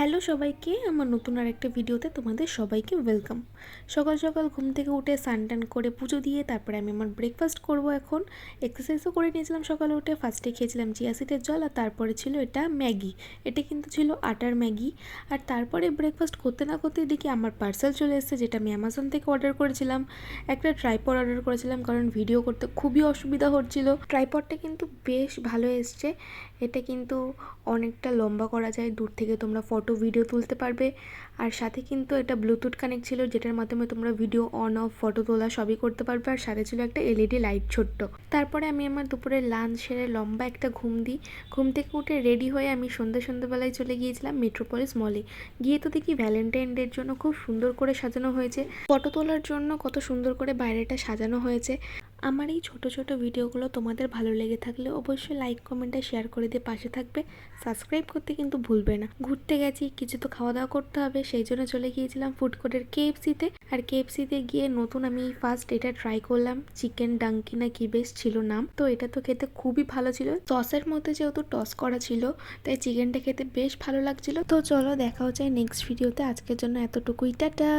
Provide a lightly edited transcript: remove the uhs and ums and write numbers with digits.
Hello সবাইকে, আমার নতুন আরেকটা ভিডিওতে তোমাদের সবাইকে ওয়েলকাম। সকাল সকাল ঘুম থেকে উঠে স্নান টান করে পুজো দিয়ে তারপরে আমি আমার ব্রেকফাস্ট করব। এখন এক্সারসাইজও করে নিয়েছিলাম সকালে উঠে। ফার্স্টে খেয়েছিলাম চিয়া সিডের জল, আর তারপরে ছিল এটা ম্যাগি। এটা কিন্তু ছিল আটার ম্যাগি। আর তারপরে ব্রেকফাস্ট করতে না করতে দেখি আমার পার্সেল চলে এসেছে, যেটা আমি অ্যামাজন থেকে অর্ডার করেছিলাম। একটা ট্রাইপড অর্ডার করেছিলাম, কারণ ভিডিও করতে খুবই অসুবিধা হচ্ছিল। ট্রাইপডটা কিন্তু বেশ ভালো এসছে। এটা কিন্তু অনেকটা লম্বা করা যায়, দূর থেকে তোমরা ফটো ভিডিও তুলতে পারবে। আর সাথে কিন্তু এটা ব্লুটুথ কানেক্ট ছিল, যেটার মাধ্যমে তোমরা ভিডিও অন অফ ফটো তোলা সবই করতে পারবে। আর সাথে ছিল একটা এলইডি লাইট ছোট্ট। তারপরে আমি আমার দুপুরে লাঞ্চ সেরে লম্বা একটা ঘুম দিই। ঘুম থেকে উঠে রেডি হয়ে আমি সন্ধ্যাবেলায় চলে গিয়েছিলাম মেট্রোপলিস মলে। গিয়ে তো দেখি ভ্যালেন্টাইন ডের জন্য খুব সুন্দর করে সাজানো হয়েছে। ফটো তোলার জন্য কত সুন্দর করে বাইরেটা সাজানো হয়েছে। আমার এই ছোট ছোট ভিডিওগুলো তোমাদের ভালো লেগে থাকলে অবশ্যই লাইক কমেন্টে শেয়ার করে দিয়ে পাশে থাকবে। সাবস্ক্রাইব করতে কিন্তু ভুলবে না। ঘুরতে গেছি, কিছু তো খাওয়া দাওয়া করতে হবে, সেই জন্য চলে গিয়েছিলাম ফুড কোর্টের কেএফসিতে। আর কেএফসিতে গিয়ে নতুন আমি ফার্স্ট এটা ট্রাই করলাম, চিকেন ডাঙ্কি না কি বেশ ছিল নাম। তো এটা তো খেতে খুবই ভালো ছিল। সসের মধ্যে যেহেতু টস করা ছিল, তাই চিকেনটা খেতে বেশ ভালো লাগছিল। তো চলো দেখা হচ্ছে নেক্সট ভিডিওতে। আজকের জন্য এতটুকুই, টাটা।